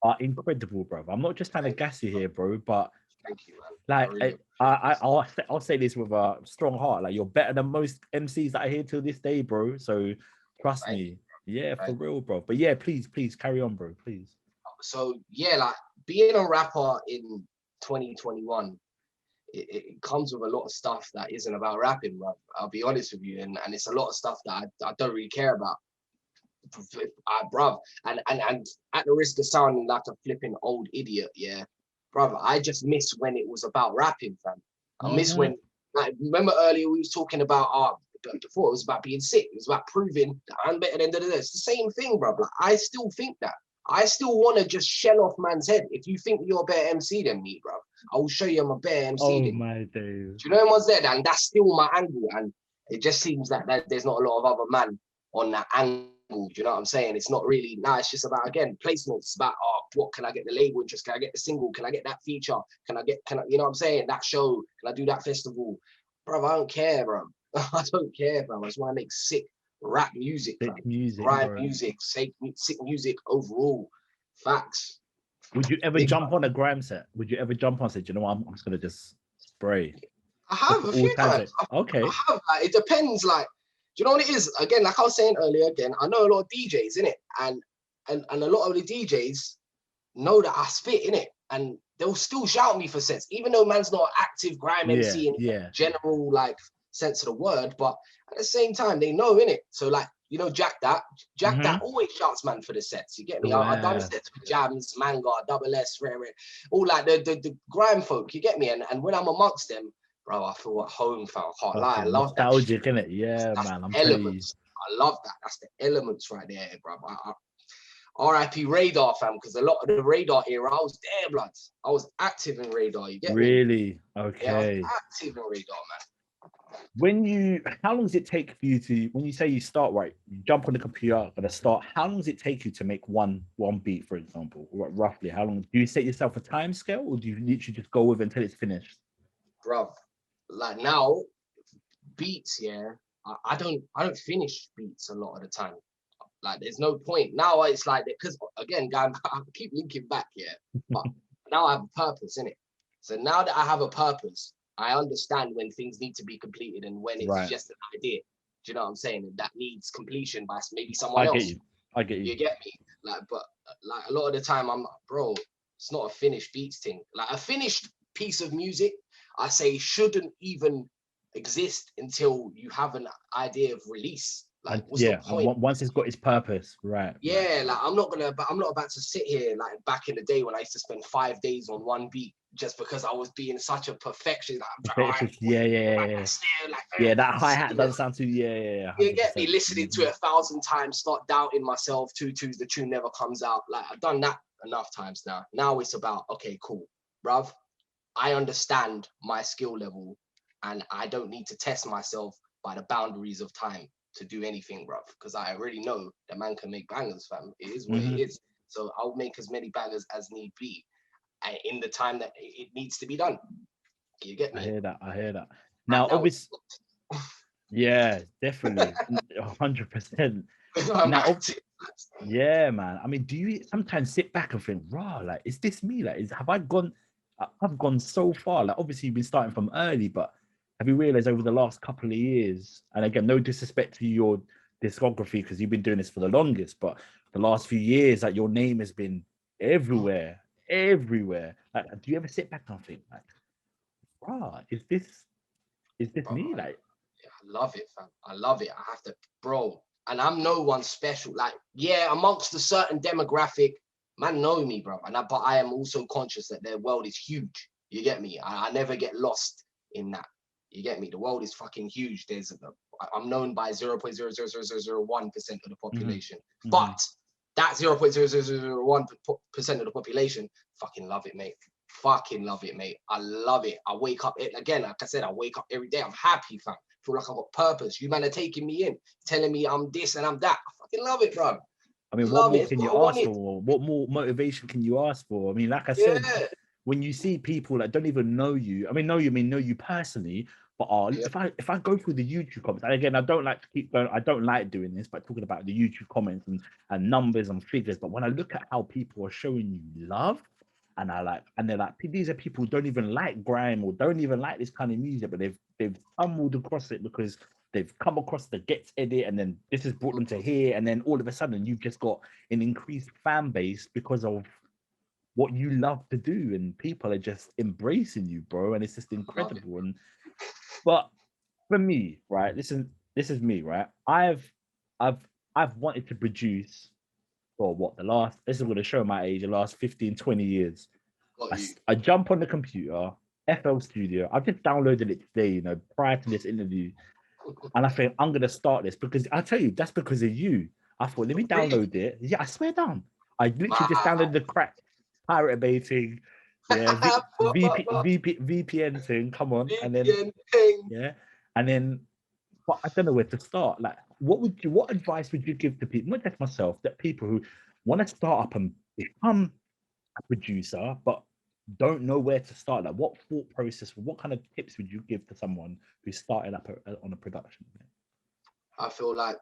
are incredible, bro. I'm not just trying to gas you here, bro, but thank you, man. Like I'll say this with a strong heart. Like, you're better than most MCs that I hear till this day, bro. So trust me. Yeah, for real, bro. But yeah, please carry on, bro. Please. So yeah, like being a rapper in 2021, it comes with a lot of stuff that isn't about rapping, bro. I'll be honest with you, and it's a lot of stuff that I don't really care about, bruv. And at the risk of sounding like a flipping old idiot, yeah, bruv, I just miss when it was about rapping, fam. I miss when, like, remember earlier we was talking about before it was about being sick. It was about proving that I'm better than that. It's the same thing, bruv. Like, I still think that. I still want to just shell off man's head. If you think you're a better MC than me, bruv, I will show you I'm a better MC than you. My days. Do you know what's there? And that's still my angle. And it just seems that there's not a lot of other man on that angle. Do you know what I'm saying? It's not really, it's just about, again, placements. It's about, what can I get the label interest? Can I get the single? Can I get that feature? Can I, you know what I'm saying? That show, can I do that festival? Bro, I don't care, bro. I don't care, bro. I just want to make sick rap music, rhyme music, sick music overall. Facts. Would you ever jump on a grime set? Would you ever jump on and say, you know what, I'm just going to just spray? I have a few times. Okay. I have. It depends, like, do you know what it is? Again, like I was saying earlier, I know a lot of DJs, innit? And a lot of the DJs know that I spit, innit? And they'll still shout me for sets, even though man's not an active grime MC in general, like, sense of the word. But at the same time, they know, innit? So, like, you know, Jack that always shouts man for the sets. You get me? I've done sets with Jams, Manga, Double S, Rare, all like the grime folk. You get me? And when I'm amongst them, bro, I feel at home, fam. I can't lie. I love that. Nostalgic, innit? Yeah, that's man. I'm elements. I love that. That's the elements right there, bro. R.I.P. Radar, fam, because a lot of the Radar era, I was there, blood. I was active in Radar. You get me? Really? Okay. Yeah, I was active in Radar, man. How long does it take for you to, when you say you start, right, you jump on the computer, gonna start, how long does it take you to make one beat, for example? Roughly, how long? Do you set yourself a time scale, or do you literally just go with it until it's finished? Bro, like now, beats, yeah, I don't finish beats a lot of the time. Like, there's no point. Now it's like, because again, guys, I keep linking back, yeah, but now I have a purpose in it. So now that I have a purpose, I understand when things need to be completed and when it's just an idea. Do you know what I'm saying? And that needs completion by maybe someone else. I get you. You get me? Like, but like a lot of the time, I'm like, bro, it's not a finished beats thing. Like a finished piece of music, I say shouldn't even exist until you have an idea of release. Like, what's the point? Once it's got its purpose, right? Yeah, like I'm not about to sit here like back in the day when I used to spend 5 days on one beat just because I was being such a perfectionist. Like, Yeah, that hi-hat doesn't sound too, You get me listening to it 1,000 times, start doubting myself, tutus, the tune never comes out. Like I've done that enough times now. Now it's about, okay, cool, bruv, I understand my skill level and I don't need to test myself by the boundaries of time to do anything, bruv, because I already know that man can make bangers, fam. It is what it is. So I'll make as many bangers as need be in the time that it needs to be done. You get me? I hear that. Now, obviously, yeah, definitely, 100%. Now, yeah, man. I mean, do you sometimes sit back and think, "Rah, like, is this me? Like, I've gone so far. Like, obviously, you've been starting from early, but have you realized over the last couple of years? And again, no disrespect to your discography because you've been doing this for the longest, but the last few years, like, your name has been everywhere. Like, do you ever sit back and think, like, "Rah, is this me?" Like, I love it, fam. I love it. I have to, bro. And I'm no one special. Like, yeah, amongst a certain demographic, man know me, bro. But I am also conscious that their world is huge. You get me? I never get lost in that. You get me? The world is fucking huge. I'm known by 0.00001% of the population. But that 0.0001% of the population, fucking love it, mate. Fucking love it, mate. I love it. I wake up, again, like I said, I wake up every day. I'm happy, fam. Feel like I've got purpose. You man are taking me in, telling me I'm this and I'm that. I fucking love it, bro. I mean, what more can you ask for? What more motivation can you ask for? I mean, like I said, when you see people that don't even know you, I mean, know you personally, but if I go through the YouTube comments, and again, I don't like to keep going, I don't like doing this, but talking about the YouTube comments and numbers and figures, but when I look at how people are showing you love, and they're like, these are people who don't even like grime or don't even like this kind of music, but they've stumbled across it because they've come across the Gets edit, and then this has brought them to here, and then all of a sudden you've just got an increased fan base because of what you love to do, and people are just embracing you, bro, and it's just incredible. But for me, right, this is me, right? I've wanted to produce for this is going to show my age, the last 15, 20 years. I jump on the computer, FL Studio. I've just downloaded it today, prior to this interview. And I think I'm going to start this because I tell you, that's because of you. I thought, let me download it. Yeah, I swear down. I literally just downloaded the crack pirate baiting, VPN thing. Come on. And then, but I don't know where to start. Like, what advice would you give to people, not just myself, that people who want to start up and become a producer, but don't know where to start? Like, what thought process, what kind of tips would you give to someone who's starting up on a production? I feel like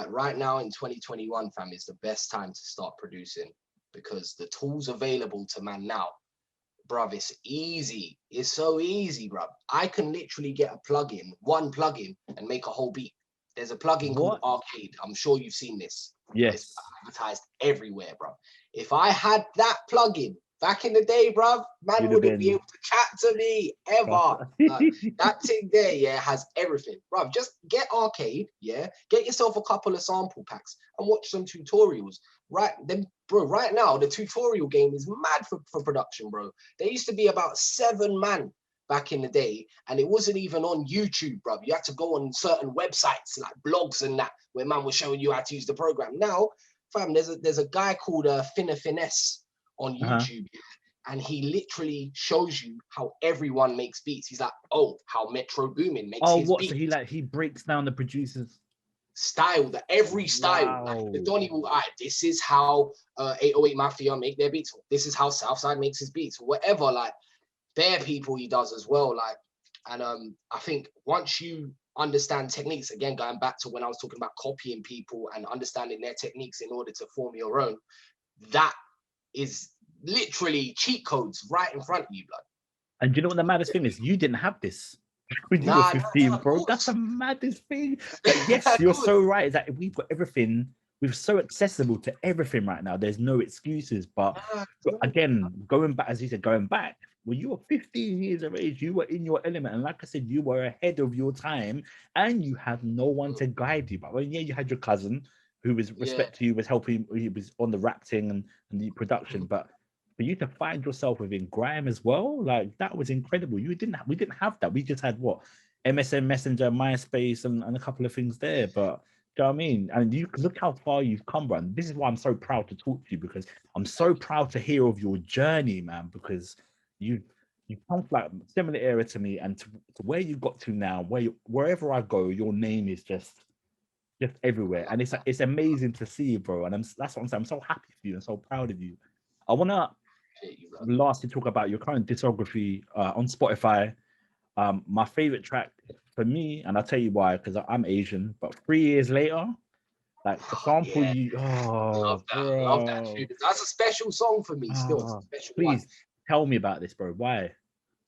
right now in 2021, fam, is the best time to start producing because the tools available to man now, bruv, it's easy. It's so easy, bruv. I can literally get one plugin, and make a whole beat. There's a plugin called Arcade. I'm sure you've seen this. Yes. It's advertised everywhere, bruv. If I had that plugin back in the day, bruv, man wouldn't be able to chat to me ever. That thing there, has everything. Bruv, just get Arcade, get yourself a couple of sample packs and watch some tutorials. Right now, the tutorial game is mad for production, bro. There used to be about 7 man back in the day, and it wasn't even on YouTube, bro. You had to go on certain websites like blogs and that, where man was showing you how to use the program. Now, fam, there's a guy called Finesse on YouTube, and he literally shows you how everyone makes beats. He's like, how Metro Boomin makes his beats. So he breaks down the producers' style, every style. Like the Donny will, this is how 808 Mafia make their beats. This is how Southside makes his beats. Whatever, like bare people he does as well. Like, and I think once you understand techniques, again, going back to when I was talking about copying people and understanding their techniques in order to form your own, that is literally cheat codes right in front of you, blood. And you know what the maddest thing is? You didn't have this when you were Nah, 15, of bro. course. That's the maddest thing. But yes, you're so right that we've got everything. We're so accessible to everything right now. There's no excuses. But again, going back, as you said, going back, when you were 15 years of age, you were in your element. And like I said, you were ahead of your time and you had no one to guide you. But yeah, you had your cousin who was respect to you, was helping, he was on the rap thing and the production. But for you to find yourself within grime as well, like that was incredible. We didn't have that. We just had what? MSN Messenger, MySpace, and a couple of things there. But do you know what I mean? And you look how far you've come, bro. And this is why I'm so proud to talk to you, because I'm so proud to hear of your journey, man, because you come from like similar era to me, and to where you got to now, wherever I go, your name is just everywhere. And it's amazing to see, bro. And that's what I'm saying. I'm so happy for you and so proud of you. I wanna lastly talk about your current discography on Spotify. My favorite track for me, and I'll tell you why, because I'm Asian, but 3 years later, like the sample love that tune. That's a special song for me still. Special please one. tell me about this, bro. Why?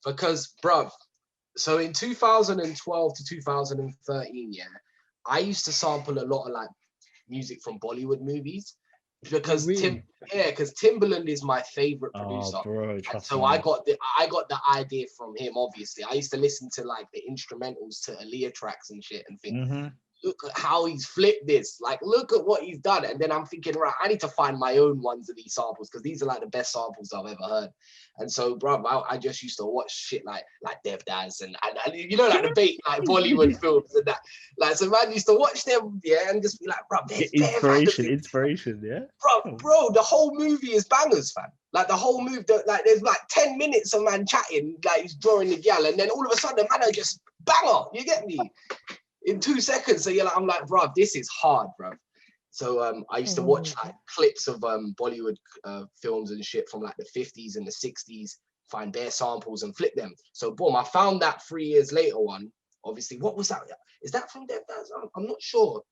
Because, bruv, so in 2012 to 2013, I used to sample a lot of like music from Bollywood movies. Because because Timbaland is my favorite producer. Bro, so I got the idea from him. Obviously, I used to listen to like the instrumentals to Aaliyah tracks and shit, and think, look at how he's flipped this. Like, look at what he's done. And then I'm thinking, right, I need to find my own ones of these samples, because these are like the best samples I've ever heard. And so, bro, I just used to watch shit like Devdas and you know, like the bait, like Bollywood films and that. Like, so man used to watch them, and just be like, bro, there's inspiration, yeah. Bro, the whole movie is bangers, fam. Like the whole movie, like there's like 10 minutes of man chatting, like he's drawing the gal, and then all of a sudden, man, I just banger. You get me? In 2 seconds. So I'm like, bro, this is hard, bro. So I used to watch like clips of Bollywood films and shit from like the 50s and the 60s, find their samples and flip them. So boom, I found that 3 years later one. Obviously, what was that? Is that from Devdas? I'm not sure.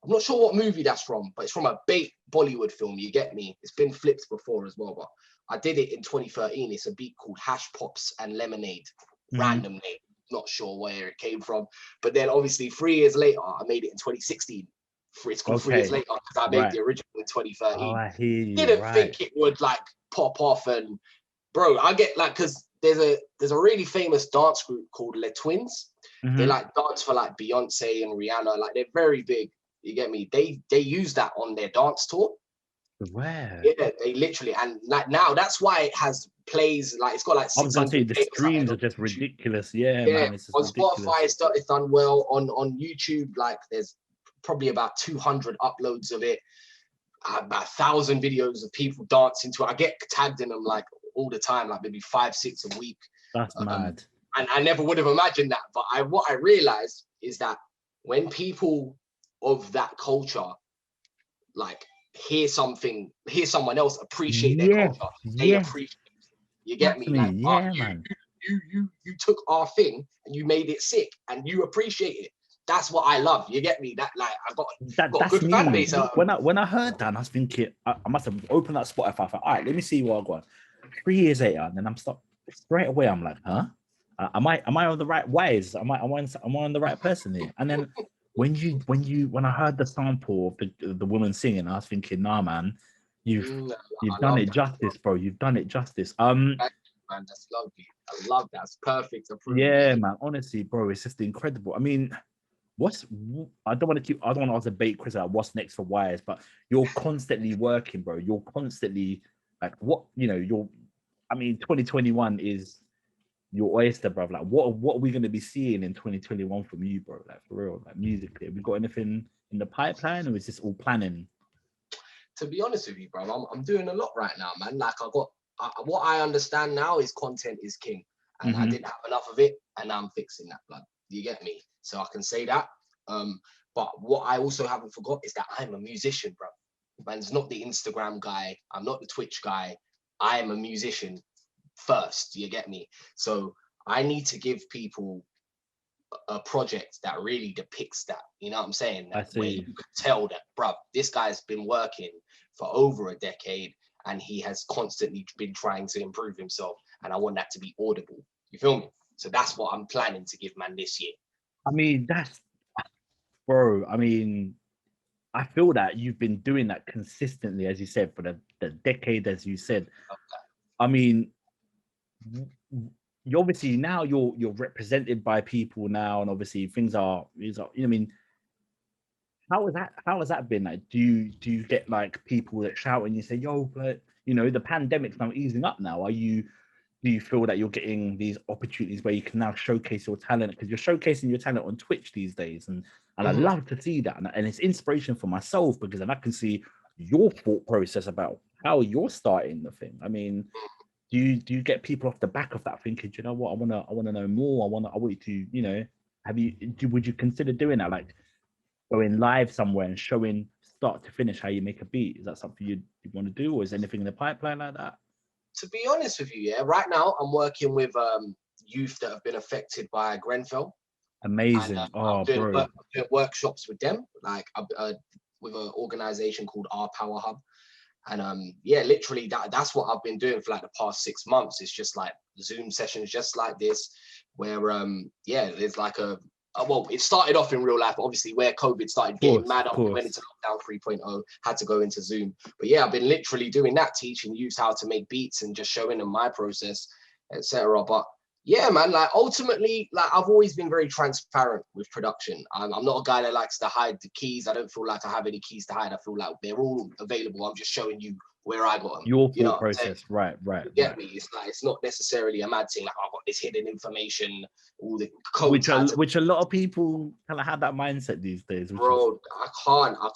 I'm not sure what movie that's from, but it's from a bait Bollywood film. You get me? It's been flipped before as well, but I did it in 2013. It's a beat called Hash Pops and Lemonade. Random name. Not sure where it came from. But then obviously 3 years later, I made it in 2016. It's called 3 years later because I made the original in 2013. Oh, I hear you. Didn't think it would like pop off. And bro, I get like, because there's a really famous dance group called Les Twins. They like dance for like Beyonce and Rihanna. Like they're very big. You get me? They use that on their dance tour. Where? Yeah, they literally, and like now that's why it has plays, like it's got like 600. I was gonna say the streams are just ridiculous. Yeah, man, it's just on ridiculous. Spotify it's done well. On YouTube, like there's probably about 200 uploads of it, about 1,000 videos of people dancing to it. I get tagged in them like all the time, like maybe 5-6 a week. That's mad. And I never would have imagined that, but what I realized is that when people of that culture like hear someone else appreciate their culture, they appreciate it. You get me? Like, man. You took our thing and you made it sick and you appreciate it. That's what I love. You get me? That like I got that's good fan base. When I heard that, I was thinking I must have opened that Spotify. I thought, all right, let me see what I got. 3 years later, and then I'm straight away. I'm like, huh? Am I on the right Wize? Am I on the right person here? And then when I heard the sample of the woman singing, I was thinking, nah, man, you've done it justice, bro. You've done it justice. Man, that's lovely. I love that. It's perfect. Yeah, man. Honestly, bro, it's just incredible. I mean, I don't want to ask a bait Chris like what's next for Wize, but you're constantly working, bro. You're constantly like 2021 is your oyster, bro. Like what are we gonna be seeing in 2021 from you, bro? Like for real, like musically. Have we got anything in the pipeline, or is this all planning? To be honest with you, bro, I'm doing a lot right now, man. Like what I understand now is content is king, and I didn't have enough of it, and I'm fixing that, blood. You get me? So I can say that. But what I also haven't forgot is that I'm a musician, bro. Man's not the Instagram guy. I'm not the Twitch guy. I am a musician first. You get me? So I need to give people a project that really depicts that. You know what I'm saying? Where you can tell that, bro, this guy's been working for over a decade and he has constantly been trying to improve himself, and I want that to be audible. You feel me? So that's what I'm planning to give man this year. I mean, that's, bro. I mean, I feel that you've been doing that consistently, as you said, for the decade, as you said. I mean, you obviously now you're represented by people now, and obviously things are, you know, I mean, how has that been? Like, do you get like people that shout and you say, yo, but you know, the pandemic's now easing up now. Do you feel that you're getting these opportunities where you can now showcase your talent, because you're showcasing your talent on Twitch these days, and I love to see that, and it's inspiration for myself, because then I can see your thought process about how you're starting the thing. I mean, do you get people off the back of that thinking, you know what, I wanna know more, I want you to, you know, would you consider doing that, like going live somewhere and showing start to finish how you make a beat? Is that something you want to do, or is anything in the pipeline like that? To be honest with you, yeah, right now I'm working with youth that have been affected by Grenfell. Amazing. And, Oh, I'm doing bro. workshops with them, like with an organization called Our Power Hub. And yeah, literally that's what I've been doing for like the past 6 months. It's just like Zoom sessions just like this, where yeah, there's like well, it started off in real life, obviously, where COVID started getting mad up. We went into lockdown 3.0, had to go into Zoom. But yeah, I've been literally doing that, teaching youth how to make beats and just showing them my process, etc. But yeah, man, like ultimately, like I've always been very transparent with production. I'm not a guy that likes to hide the keys. I don't feel like I have any keys to hide. I feel like they're all available. I'm just showing you where I got them. Your thought process, right. You get me? It's like, it's not necessarily a mad thing. Like, I've got this hidden information, all the codes. Which a lot of people kind of have that mindset these days. Bro, I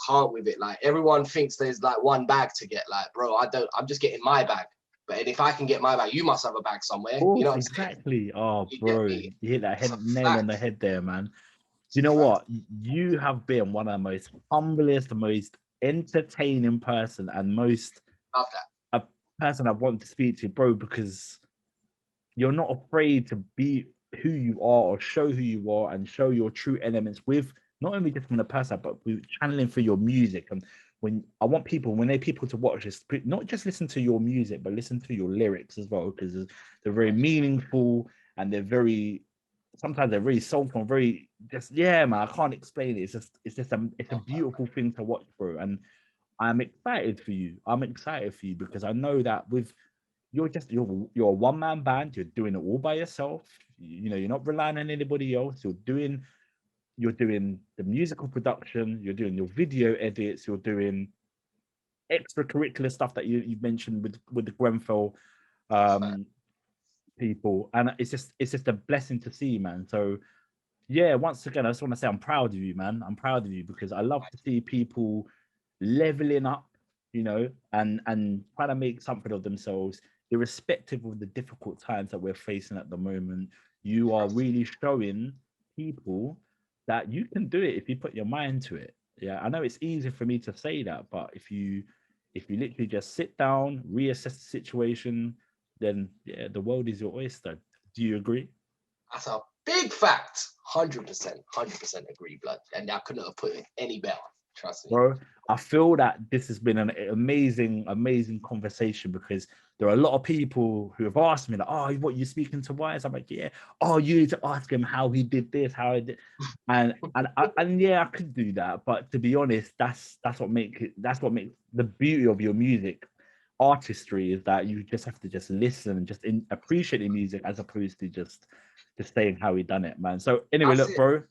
can't with it. Like, everyone thinks there's like one bag to get. Like, bro, I'm just getting my bag. But if I can get my bag, you must have a bag somewhere. You know what I'm exactly. saying? Oh, bro, you hit that nail on the head there, man. You know what? You have been one of the most humblest, most entertaining person, and most a person I want to speak to, bro, because you're not afraid to be who you are or show who you are and show your true elements with not only just from the person, but with channeling for your music. And when I want people, when they're people to watch this, not just listen to your music, but listen to your lyrics as well, because they're very meaningful, and sometimes they're very soulful, very just, yeah, man, I can't explain it. It's a beautiful thing to watch, bro. And I'm excited for you. Because I know that you're a one-man band. You're doing it all by yourself. You know, you're not relying on anybody else. You're doing the musical production. You're doing your video edits. You're doing extracurricular stuff that you mentioned with the Grenfell people, and it's just a blessing to see, man. So yeah, once again, I just want to say I'm proud of you, man. I'm proud of you, because I love to see people leveling up, you know, and trying to make something of themselves, irrespective of the difficult times that we're facing at the moment. You are really showing people that you can do it if you put your mind to it. Yeah, I know it's easy for me to say that, but if you literally just sit down, reassess the situation, then yeah, the world is your oyster. Do you agree? That's a big fact. 100% agree, blood. And I couldn't have put it any better. Trust me, bro. I feel that this has been an amazing conversation, because there are a lot of people who have asked me, like, oh, what, you speaking to Wize? I'm like, yeah. Oh, you need to ask him how he did this, how he did, and yeah, I could do that. But to be honest, that's what makes the beauty of your music artistry, is that you just have to just listen and just appreciate the music, as opposed to just saying how he done it, man. So anyway, look, bro,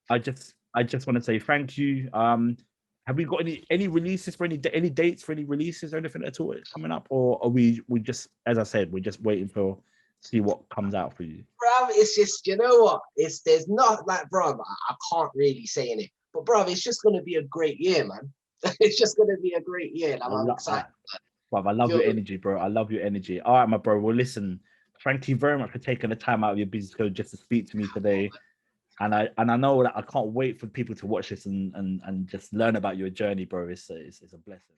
I just want to say thank you. Have we got any releases for any dates for any releases or anything at all coming up, or are we just, as I said, we're just waiting for see what comes out for you? Bro, it's just, you know what? There's not like, bro, I can't really say in it, but bro, it's just gonna be a great year, man. It's just gonna be a great year. I'm excited. Bro, I love your energy, bro. I love your energy. All right, my bro. Well, listen, thank you very much for taking the time out of your busy schedule just to speak to me today. And I know that I can't wait for people to watch this and just learn about your journey, bro. It's a blessing.